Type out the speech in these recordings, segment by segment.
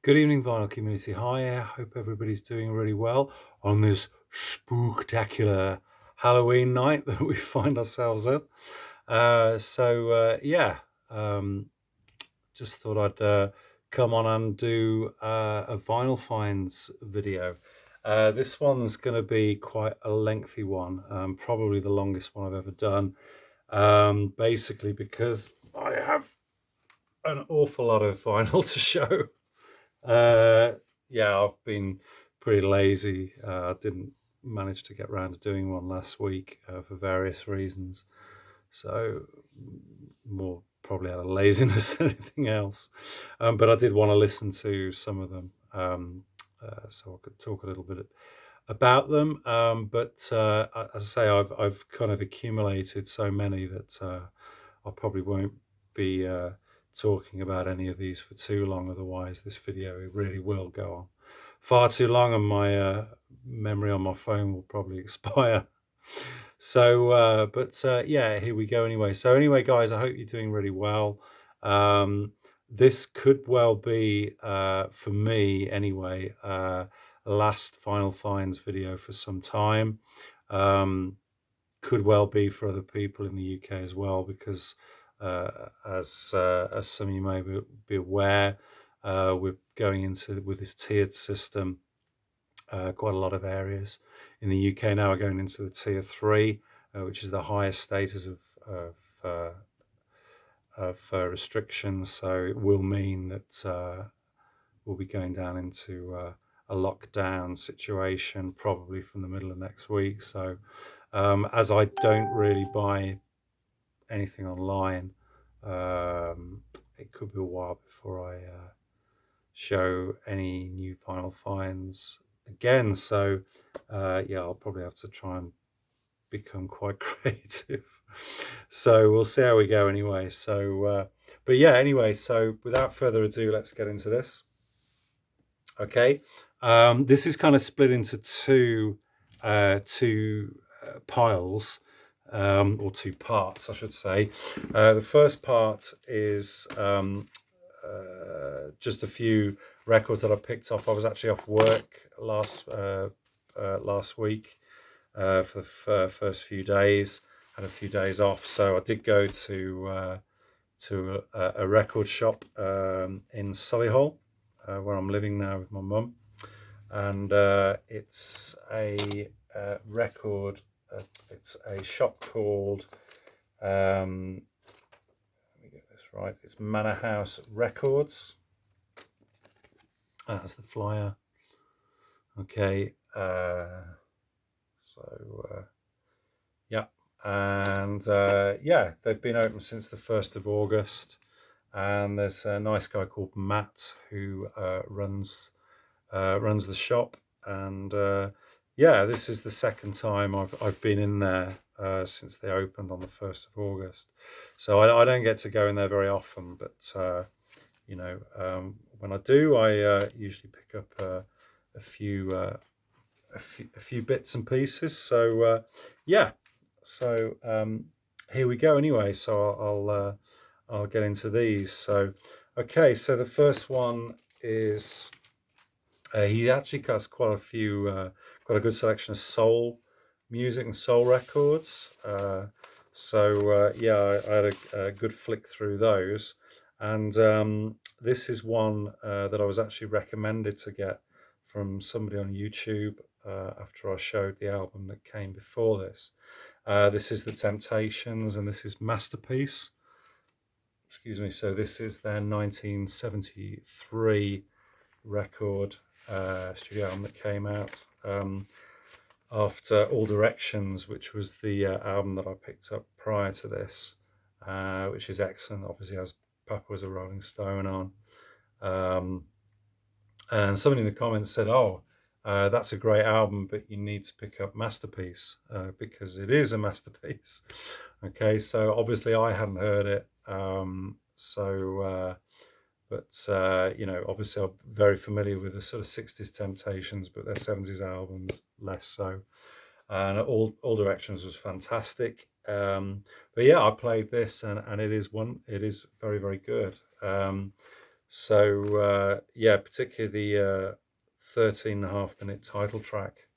Good evening, vinyl community. Hi, I hope everybody's doing really well on this spooktacular Halloween night that we find ourselves at. Just thought I'd come on and do a vinyl finds video. This one's going to be quite a lengthy one, probably the longest one I've ever done, basically because I have an awful lot of vinyl to show. I've been pretty lazy. I didn't manage to get around to doing one last week for various reasons. So more probably out of laziness than anything else. But I did want to listen to some of them, so I could talk a little bit about them. As I say, I've kind of accumulated so many that I probably won't be talking about any of these for too long. Otherwise, this video really will go on far too long, and my memory on my phone will probably expire. So, here we go anyway. So anyway, guys, I hope you're doing really well. This could well be, for me anyway, last Final Finds video for some time. Could well be for other people in the UK as well, because as some of you may be aware, we're going into with this tiered system. Quite a lot of areas in the UK now are going into the tier 3, which is the highest status of restrictions. So it will mean that we'll be going down into a lockdown situation probably from the middle of next week. So as I don't really buy anything online, it could be a while before I show any new vinyl finds again. So I'll probably have to try and become quite creative. So we'll see how we go anyway. So so without further ado, let's get into this. Okay, this is kind of split into two piles, or two parts, I should say. The first part is just a few records that I picked up. I was actually off work last week for the first few days. Had a few days off, so I did go to a record shop in Solihull, where I'm living now with my mum, and it's a record. It's a shop called. Let me get this right. It's Manor House Records. That's the flyer. Okay. They've been open since the 1st of August, and there's a nice guy called Matt who runs the shop, and this is the second time I've been in there since they opened on the 1st of August. So I don't get to go in there very often, but when I do, I usually pick up a few bits and pieces. So here we go. Anyway, so I'll get into these. So okay, so the first one is he actually has quite a good selection of soul music and soul records. I had a good flick through those, and this is one that I was actually recommended to get from somebody on YouTube after I showed the album that came before this. This is the Temptations, and this is Masterpiece. Excuse me. So this is their 1973 record, studio album that came out after All Directions, which was the album that I picked up prior to this, which is excellent. Obviously has Papa Was a Rolling Stone on. And somebody in the comments said, that's a great album, but you need to pick up Masterpiece because it is a masterpiece. Okay, so obviously I hadn't heard it. Obviously I'm very familiar with the sort of 60s Temptations, but their 70s albums less so. And All Directions was fantastic. I played this, and it is very, very good. So yeah, particularly the 13.5 minute title track,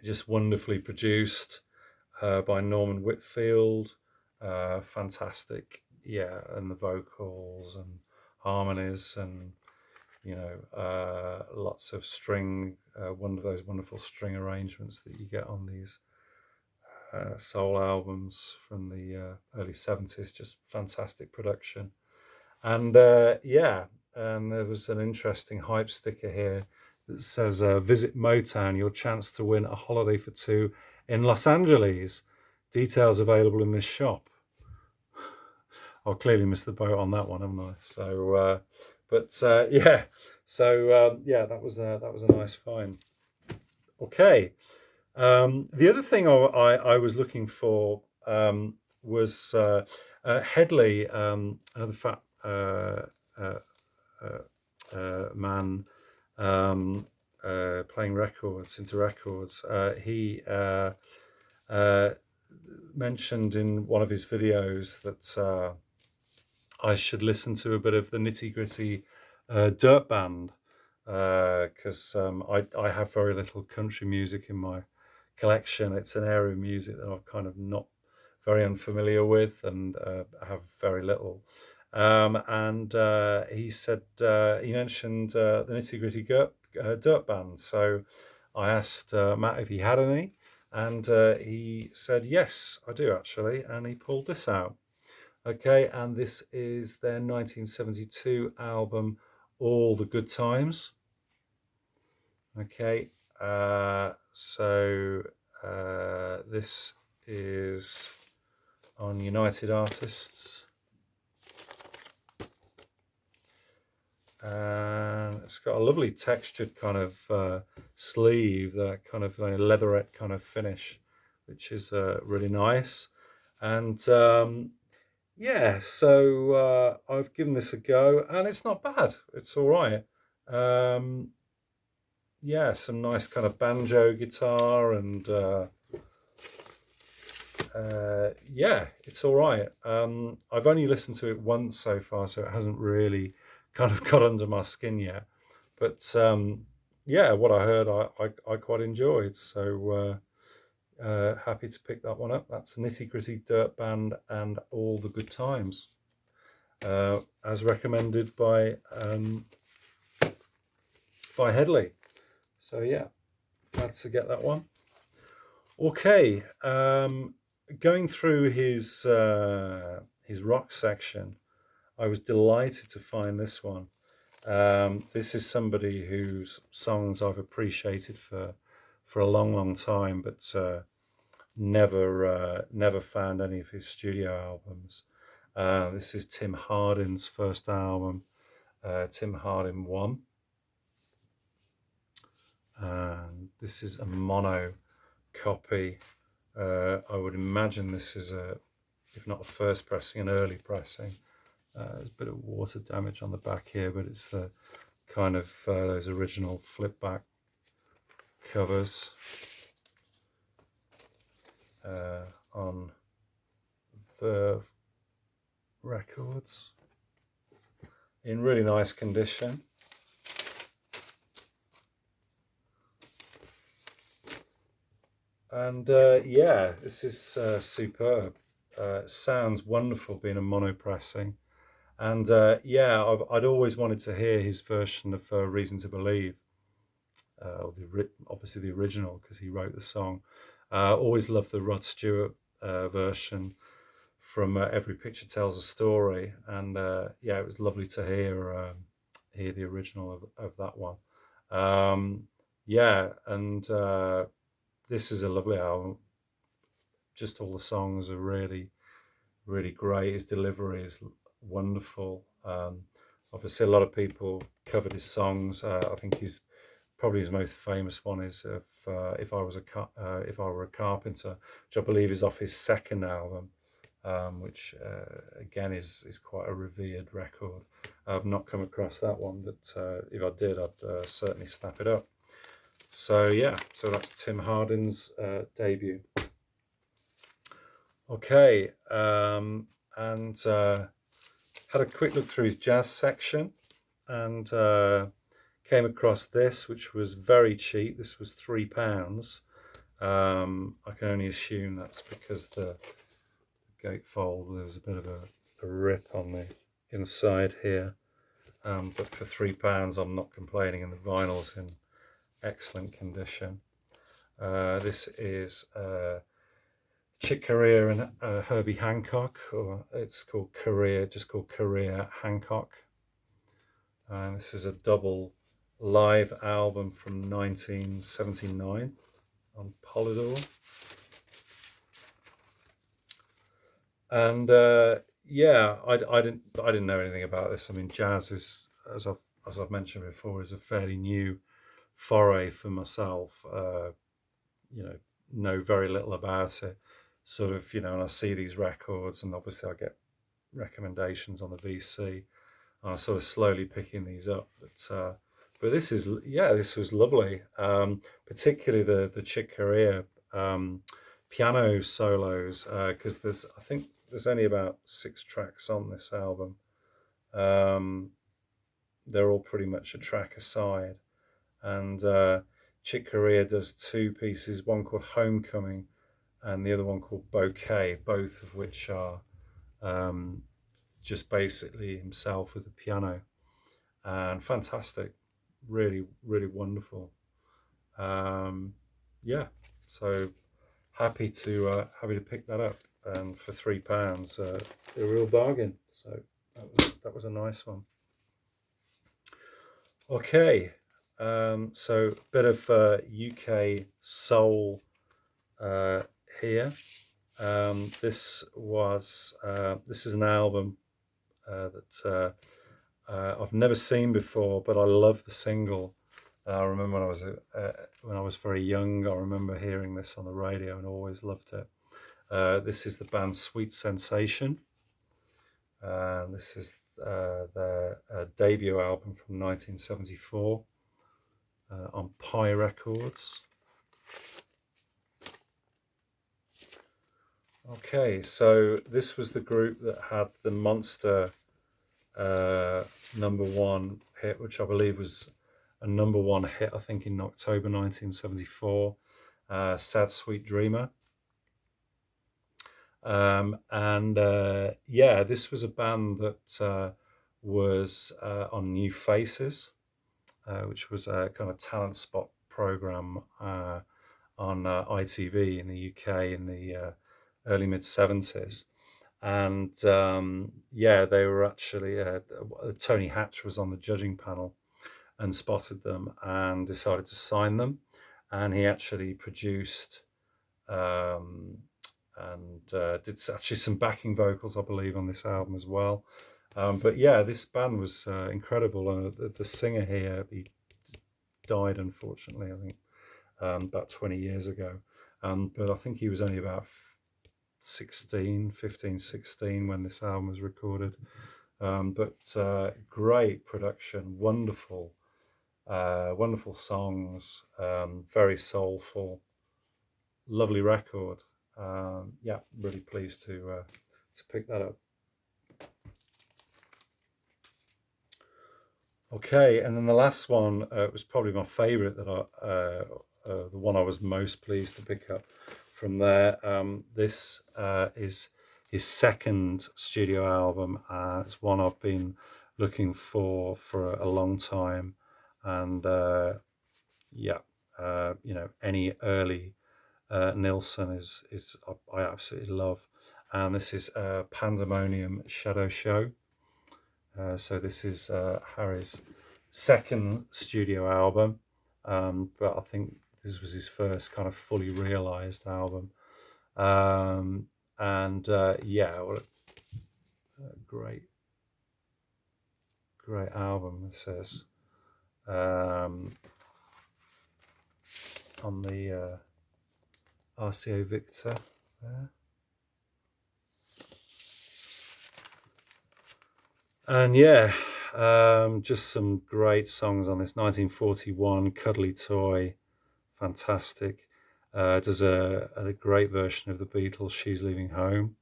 just wonderfully produced by Norman Whitfield. Fantastic, yeah, and the vocals and harmonies, and lots of string, one of those wonderful string arrangements that you get on these soul albums from the early 70s. Just fantastic production. And yeah, and there was an interesting hype sticker here that says, visit Motown, your chance to win a holiday for two in Los Angeles. Details available in this shop. I'll clearly missed the boat on that one, haven't I? So, yeah. So yeah, that was a nice find. Okay. The other thing I was looking for was Headley, another fat man playing records, into records. He mentioned in one of his videos that I should listen to a bit of the Nitty Gritty Dirt Band, because I have very little country music in my collection. It's an area of music that I'm kind of not very unfamiliar with, and have very little. And he said, he mentioned the Nitty Gritty Dirt Band. So I asked Matt if he had any, and he said, yes, I do actually. And he pulled this out. Okay, and this is their 1972 album, All the Good Times. Okay, so this is on United Artists. And it's got a lovely textured kind of sleeve, that kind of leatherette kind of finish, which is really nice. And yeah, so I've given this a go, and it's not bad. It's all right. Yeah, some nice kind of banjo guitar, and yeah, it's all right. I've only listened to it once so far, so it hasn't really kind of got under my skin yet. But yeah, what I heard, I quite enjoyed. So happy to pick that one up. That's Nitty Gritty Dirt Band and All the Good Times, as recommended by Headley. So yeah, glad to get that one. Okay, going through his rock section, I was delighted to find this one. This is somebody whose songs I've appreciated for a long time, but never found any of his studio albums. This is Tim Hardin's first album, Tim Hardin 1. And this is a mono copy. I would imagine this is if not a first pressing, an early pressing. There's a bit of water damage on the back here, but it's the kind of those original flip back covers on Verve Records, in really nice condition. And yeah, this is superb. Sounds wonderful being a mono pressing. And yeah, I'd always wanted to hear his version of Reason to Believe, obviously the original, because he wrote the song. Always loved the Rod Stewart version from Every Picture Tells a Story. And yeah, it was lovely to hear the original of that one. Yeah, and this is a lovely album. Just all the songs are really, really great. His delivery is wonderful. Obviously, a lot of people covered his songs. I think probably his most famous one is if I were a carpenter, which I believe is off his second album, which again is quite a revered record. I've not come across that one, but if I did, I'd certainly snap it up. So yeah, so that's Tim Hardin's debut. Okay, and had a quick look through his jazz section and came across this, which was very cheap. This was £3. I can only assume that's because the gatefold, there was a bit of a rip on the inside here. But for £3, I'm not complaining, and the vinyl's in excellent condition. This is Chick Corea and Herbie Hancock, or it's called Corea, just called Corea Hancock. And this is a double live album from 1979 on Polydor. And yeah, I didn't know anything about this. I mean, jazz is, as I've mentioned before, is a fairly new foray for myself. Know very little about it. Sort of, and I see these records, and obviously I get recommendations on the VC, and I'm sort of slowly picking these up. But this was lovely. Particularly the Chick Corea piano solos, because I think there's only about 6 tracks on this album. They're all pretty much a track aside, and Chick Corea does 2 pieces, one called Homecoming and the other one called Bouquet, both of which are just basically himself with the piano, and fantastic, really, really wonderful. Yeah, so happy to pick that up, and for £3, a real bargain. So that was a nice one. Okay, so a bit of UK soul here. This is an album that I've never seen before, but I love the single. I remember when I was very young, I remember hearing this on the radio and always loved it. This is the band Sweet Sensation. This is their debut album from 1974 on Pi Records. Okay, so this was the group that had the Monster #1 hit, which I believe was a #1 hit, I think, in October 1974, Sad Sweet Dreamer. This was a band that was on New Faces, which was a kind of talent spot program on ITV in the UK in the early mid-70s. And they were actually, Tony Hatch was on the judging panel and spotted them and decided to sign them. And he actually produced and did actually some backing vocals, I believe, on this album as well. But yeah, this band was incredible. The singer here, he died, unfortunately, I think, about 20 years ago. But I think he was only about 15, 16 when this album was recorded. But great production, wonderful songs, very soulful, lovely record. Really pleased to pick that up. Okay, and then the last one was probably my favourite, the one I was most pleased to pick up from there. This is his second studio album. It's one I've been looking for a long time, and any early Nilsson is I absolutely love. And this is Pandemonium Shadow Show. So this is Harry's second studio album, but I think this was his first kind of fully realized album. What a great album this is. On the RCA Victor there. And just some great songs on this. 1941, Cuddly Toy, fantastic. Does a great version of the Beatles' She's Leaving Home.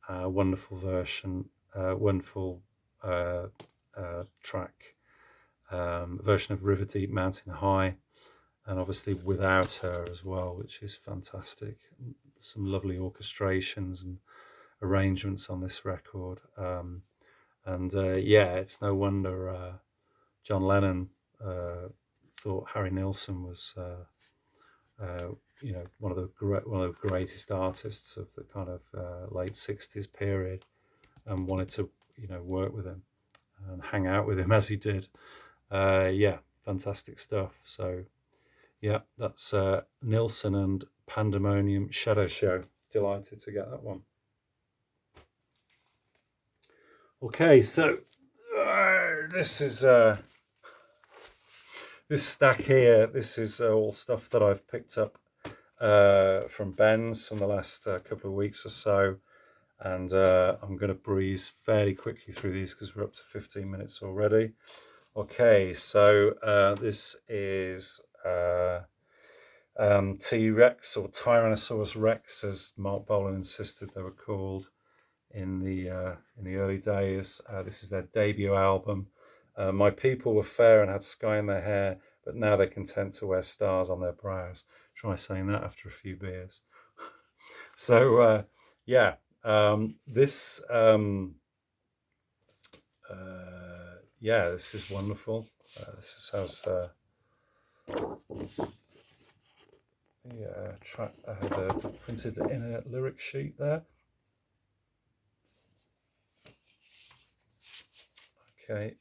wonderful version, wonderful track, version of River Deep Mountain High, and obviously Without Her as well, which is fantastic. Some lovely orchestrations and arrangements on this record. Yeah, it's no wonder John Lennon thought Harry Nilsson was, one of the greatest artists of the kind of late '60s period, and wanted to, work with him and hang out with him as he did. Yeah, fantastic stuff. So yeah, that's Nilsson and Pandemonium Shadow Show. Delighted to get that one. Okay, so this is this stack here. This is all stuff that I've picked up from Ben's from the last couple of weeks or so, and I'm going to breeze fairly quickly through these because we're up to 15 minutes already. Okay, so this is T-Rex, or Tyrannosaurus Rex, as Mark Bolan insisted they were called in the early days. This is their debut album. My people were fair and had sky in their hair, but now they're content to wear stars on their brows. Try saying that after a few beers. So yeah, this this is wonderful. This has the printed inner lyric sheet there. Okay.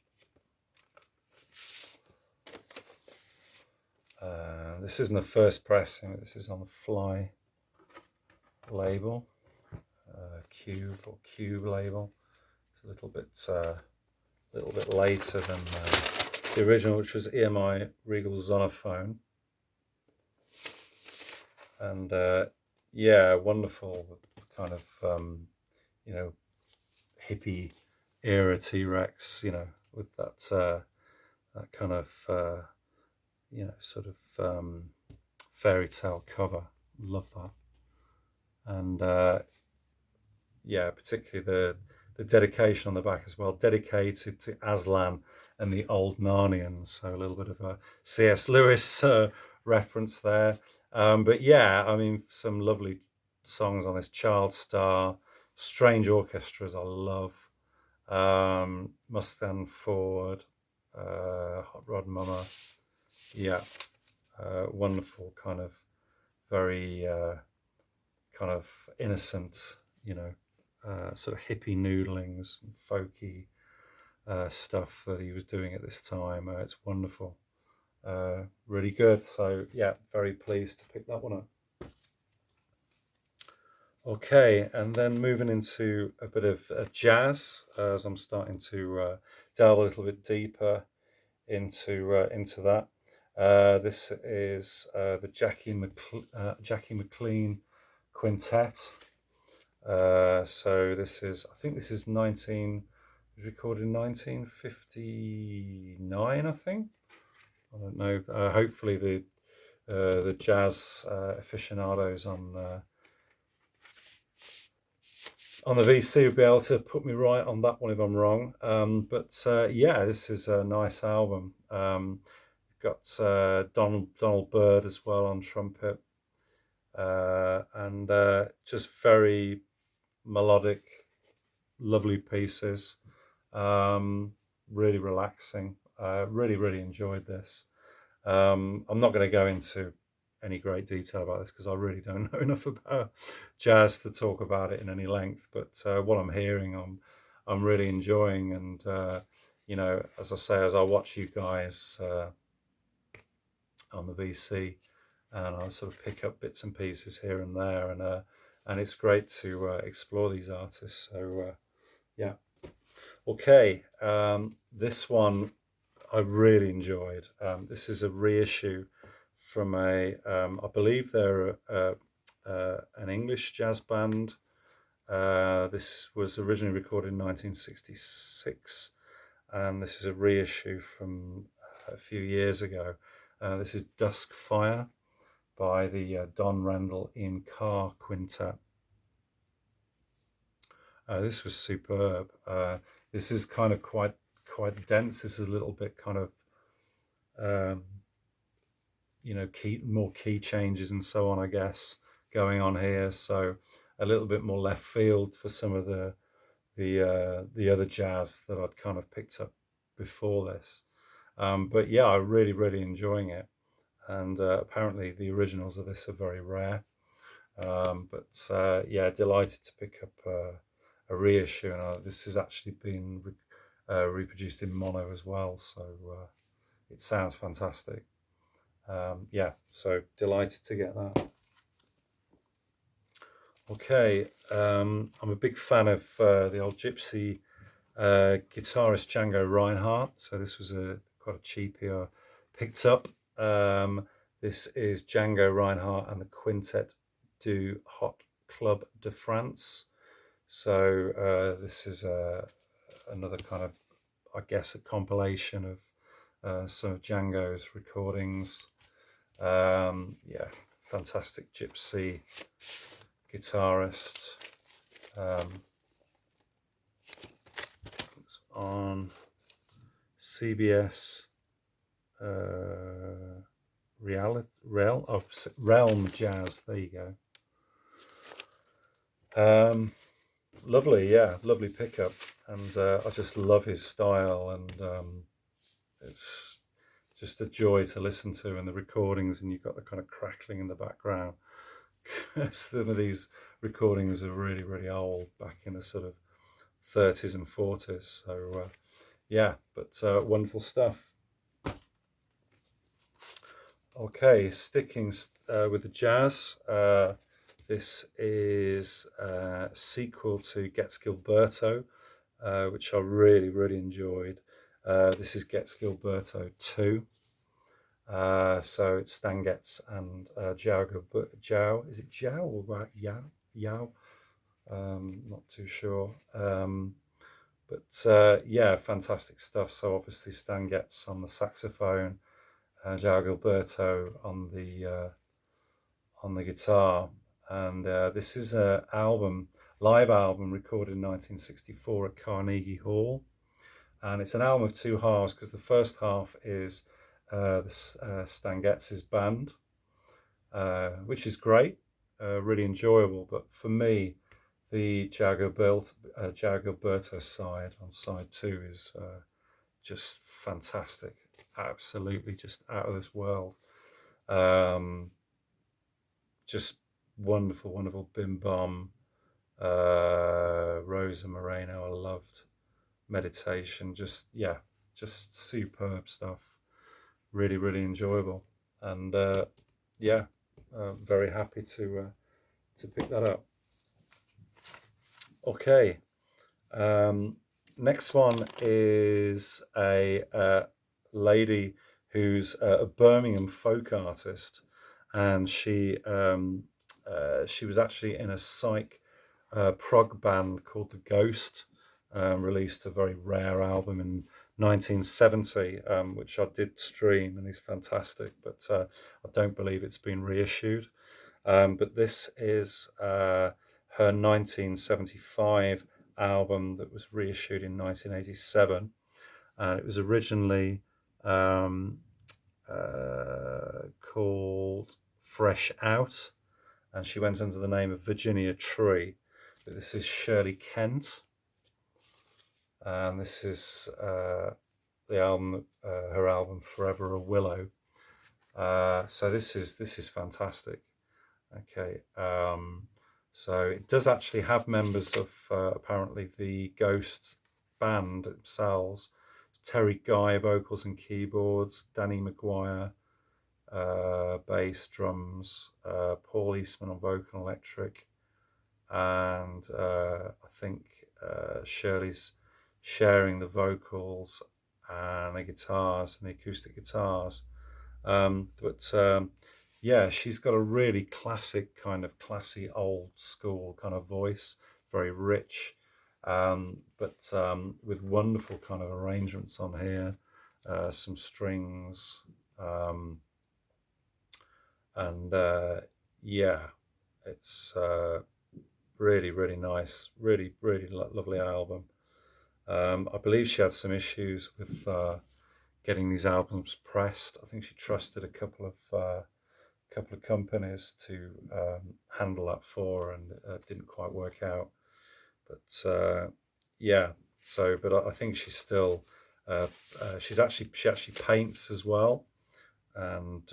This isn't the first pressing. This is on the Fly label, Cube label. It's a little bit later than the original, which was EMI Regal Zonophone. And wonderful kind of hippie era T-Rex, with that kind of sort of fairy tale cover. Love that. And particularly the dedication on the back as well, dedicated to Aslan and the Old Narnians. So a little bit of a C.S. Lewis reference there. But yeah, I mean, some lovely songs on this. Child Star, Strange Orchestras, I love. Mustang Ford, Hot Rod Mama. Yeah, wonderful, kind of very kind of innocent, sort of hippie noodlings and folky stuff that he was doing at this time. It's wonderful. Really good. So yeah, very pleased to pick that one up. Okay, and then moving into a bit of jazz, as I'm starting to delve a little bit deeper into that. This is the Jackie McLean Quintet. So this is, I think this is recorded in 1959, I think. I don't know. Hopefully the jazz aficionados on the VC will be able to put me right on that one if I'm wrong. But this is a nice album. Got Donald Byrd as well on trumpet, and just very melodic, lovely pieces. Really relaxing. Really enjoyed this. I'm not going to go into any great detail about this because I really don't know enough about jazz to talk about it in any length. But what I'm hearing, I'm really enjoying, and as I say, as I watch you guys on the VC, and I sort of pick up bits and pieces here and there, and it's great to explore these artists. So yeah. Okay, this one I really enjoyed. This is a reissue from I believe they're an English jazz band. This was originally recorded in 1966, and this is a reissue from a few years ago. This is Dusk Fire by the Don Randall Ian Carr Quintet. This was superb. This is kind of quite dense. This is a little bit kind of um, more key changes and so on, I guess, going on here. So a little bit more left field for some of the other jazz that I'd kind of picked up before this. But yeah, I'm really enjoying it. And apparently the originals of this are very rare. But yeah, delighted to pick up a reissue, and this has actually been reproduced in mono as well, so it sounds fantastic. Yeah, so delighted to get that. Okay, I'm a big fan of the old Gypsy guitarist Django Reinhardt. So this was quite a cheapie I picked up. This is Django Reinhardt and the Quintet du Hot Club de France. So this is another kind of, I guess, a compilation of some of Django's recordings. Yeah, fantastic gypsy guitarist. It's on CBS Realm Jazz. There you go. Lovely, yeah, lovely pickup, and I just love his style, and it's just a joy to listen to in the recordings, and you've got the kind of crackling in the background. Some of these recordings are really old, back in the sort of 30s and 40s. So yeah, but wonderful stuff. Okay, sticking with the jazz. This is a sequel to Gets Gilberto, which I really enjoyed. This is Gets Gilberto II. So it's Stan Getz and Jow. Is it Jow or Yao? Not too sure. But yeah, fantastic stuff. So obviously Stan Getz on the saxophone, Jow Gilberto on the guitar, and this is a live album recorded in 1964 at Carnegie Hall, and it's an album of two halves, because the first half is Stan Getz's band, which is great, really enjoyable. But for me, the Django Gilberto side, on side two, is just fantastic, absolutely just out of this world. Just wonderful Bim Bom, Rosa Moreno. I loved Meditation. Just superb stuff. Really enjoyable, and yeah, very happy to pick that up. Okay, next one is a lady who's a Birmingham folk artist, and she was actually in a psych prog band called The Ghost. Released a very rare album in 1970, which I did stream, and is fantastic, but I don't believe it's been reissued. But this is her 1975 album that was reissued in 1987, and it was originally called Fresh Out, and she went under the name of Virginia Tree. But this is Shirley Kent, and this is the album, her album Forever a Willow. So this is fantastic. Okay, so it does actually have members of apparently the Ghost band themselves. Terry Guy vocals and keyboards, Danny McGuire bass, drums, Paul Eastman on vocal and electric, and I think Shirley's sharing the vocals and the guitars and the acoustic guitars. Yeah, she's got a really classy old school kind of voice, very rich, but with wonderful kind of arrangements on here, some strings, and yeah, it's Really, really nice. Really, really lovely album. I believe she had some issues with getting these albums pressed. I think she trusted a couple of companies to handle that for her, and it didn't quite work out. But yeah, so but I think she's still she actually paints as well, and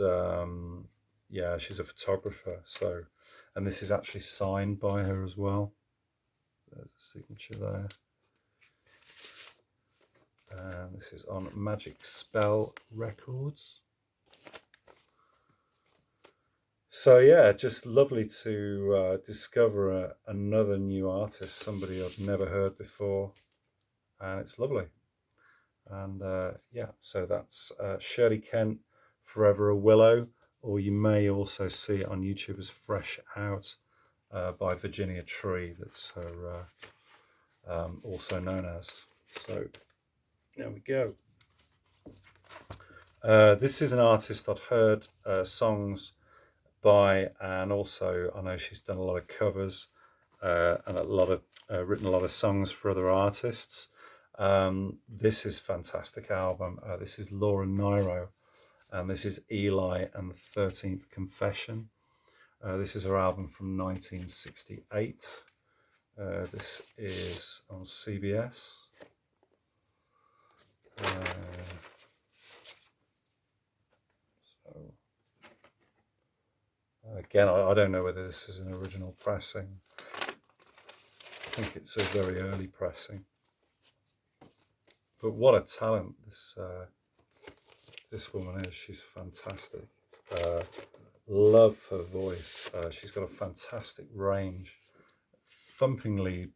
yeah, she's a photographer. So, and this is actually signed by her as well. There's a signature there. This is on Magic Spell Records. So yeah, just lovely to discover another new artist, somebody I've never heard before, and it's lovely. And yeah, so that's Shirley Kent, Forever a Willow, or you may also see it on YouTube as Fresh Out by Virginia Tree. That's her also known as. So there we go. This is an artist I'd heard songs by, and also I know she's done a lot of covers and a lot of written a lot of songs for other artists. This is a fantastic album. This is Laura Nairo, and this is Eli and the 13th Confession. This is her album from 1968. This is on CBS. Again, I don't know whether this is an original pressing. I think it's a very early pressing. But what a talent this woman is. She's fantastic. Love her voice. She's got a fantastic range. Thumpingly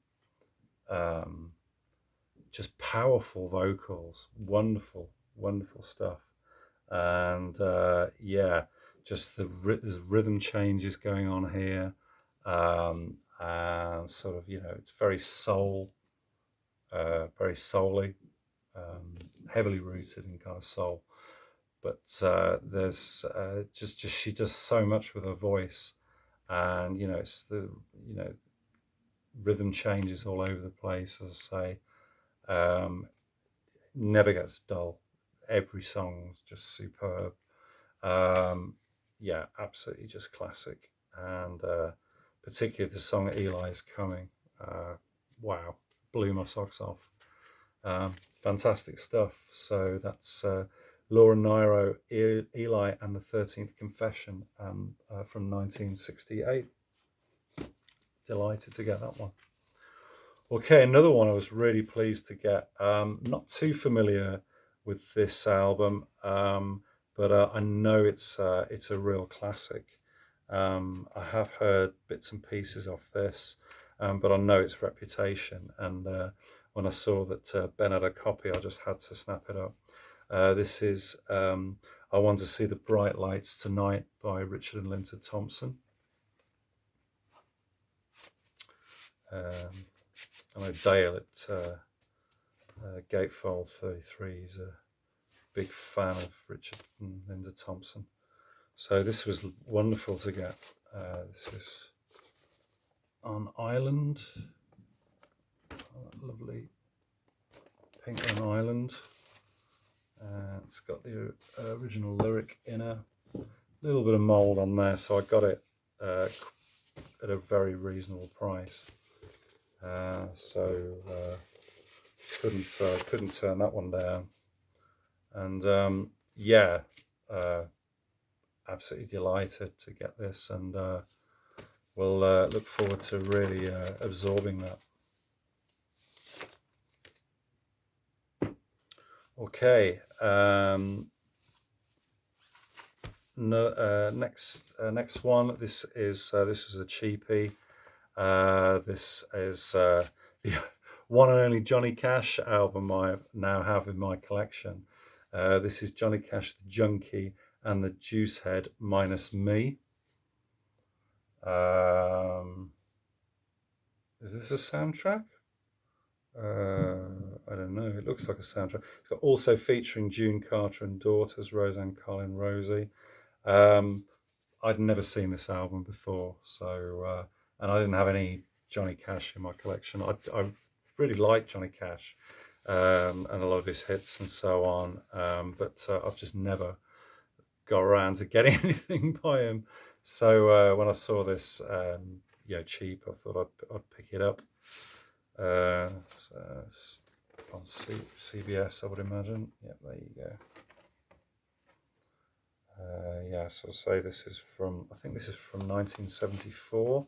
just powerful vocals. Wonderful, wonderful stuff. And yeah, just there's rhythm changes going on here, and sort of, you know, it's very very soul-y, heavily rooted in kind of soul. But there's just she does so much with her voice, and you know, it's the, you know, rhythm changes all over the place, as I say. Never gets dull. Every song's just superb. Yeah, absolutely just classic. And particularly the song Eli's Coming. Wow, blew my socks off. Fantastic stuff. So that's Laura Nairo, Eli and the 13th Confession, from 1968. Delighted to get that one. Okay, another one I was really pleased to get. Not too familiar with this album, but I know it's a real classic. I have heard bits and pieces of this, but I know its reputation. And when I saw that Ben had a copy, I just had to snap it up. This is I Want to See the Bright Lights Tonight by Richard and Linda Thompson. I know Dale at Gatefold 33 is a big fan of Richard and Linda Thompson. So this was wonderful to get. This is on Island. Lovely pink on Island. It's got the original lyric in a little bit of mould on there, so I got it at a very reasonable price. So couldn't turn that one down. And yeah, absolutely delighted to get this, and we'll look forward to really absorbing that. Okay. Next one. This was a cheapie. This is the one and only Johnny Cash album I now have in my collection. This is Johnny Cash, the Junkie and the Juicehead minus me. Is this a soundtrack? I don't know. It looks like a soundtrack. It's got also featuring June Carter and daughters Roseanne, Colin, Rosie. I'd never seen this album before, so and I didn't have any Johnny Cash in my collection. I really like Johnny Cash and a lot of his hits and so on, but I've just never got around to getting anything by him. So when I saw this, cheap, I thought I'd pick it up. So it's on CBS, I would imagine. Yeah, there you go. So I'll say this is from, I think this is from 1974.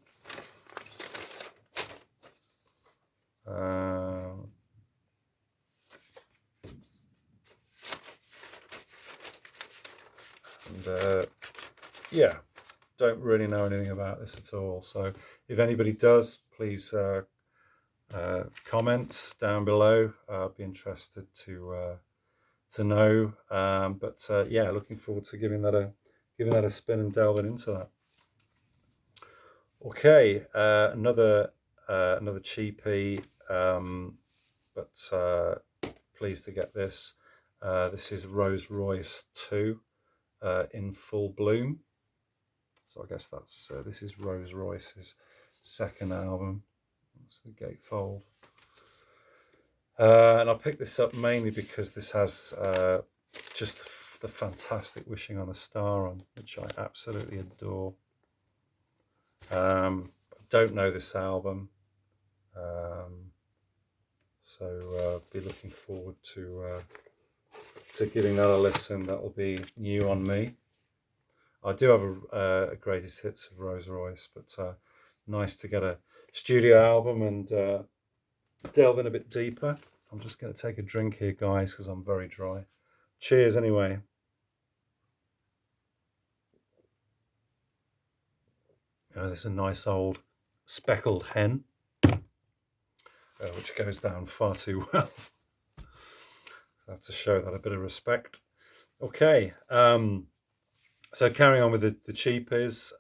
Yeah, don't really know anything about this at all. So if anybody does, please comment down below. I'd be interested to know. Yeah, looking forward to giving that a spin and delving into that. Okay, another cheapie, but pleased to get this. This is Royce II in full bloom. So I guess that's this is Royce's second album. That's the gatefold. And I picked this up mainly because this has just the fantastic Wishing on a Star on, which I absolutely adore. I don't know this album, so be looking forward to giving that a listen. That will be new on me. I do have a greatest hits of Royce, but nice to get a studio album and delve in a bit deeper. I'm just going to take a drink here, guys, because I'm very dry. Cheers, anyway. There's a nice old speckled hen, which goes down far too well. I have to show that a bit of respect. Okay, so carrying on with the cheapies.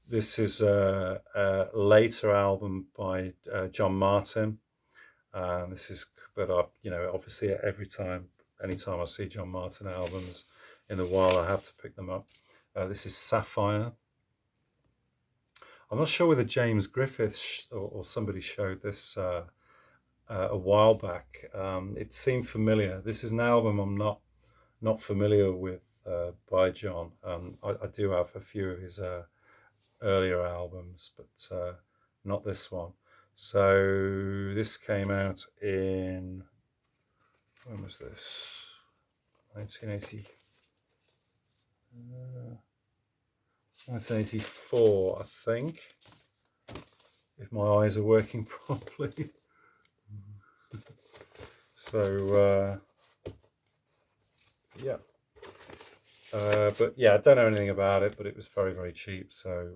This is a later album by John Martin. This is, but obviously anytime I see John Martin albums in a while, I have to pick them up. This is Sapphire. I'm not sure whether James Griffith or somebody showed this a while back. It seemed familiar. This is an album I'm not familiar with by John. I do have a few of his earlier albums, but not this one. So this came out in, when was this? 1980. 1984, I think, if my eyes are working properly. So yeah, but yeah, I don't know anything about it, but it was very, very cheap, so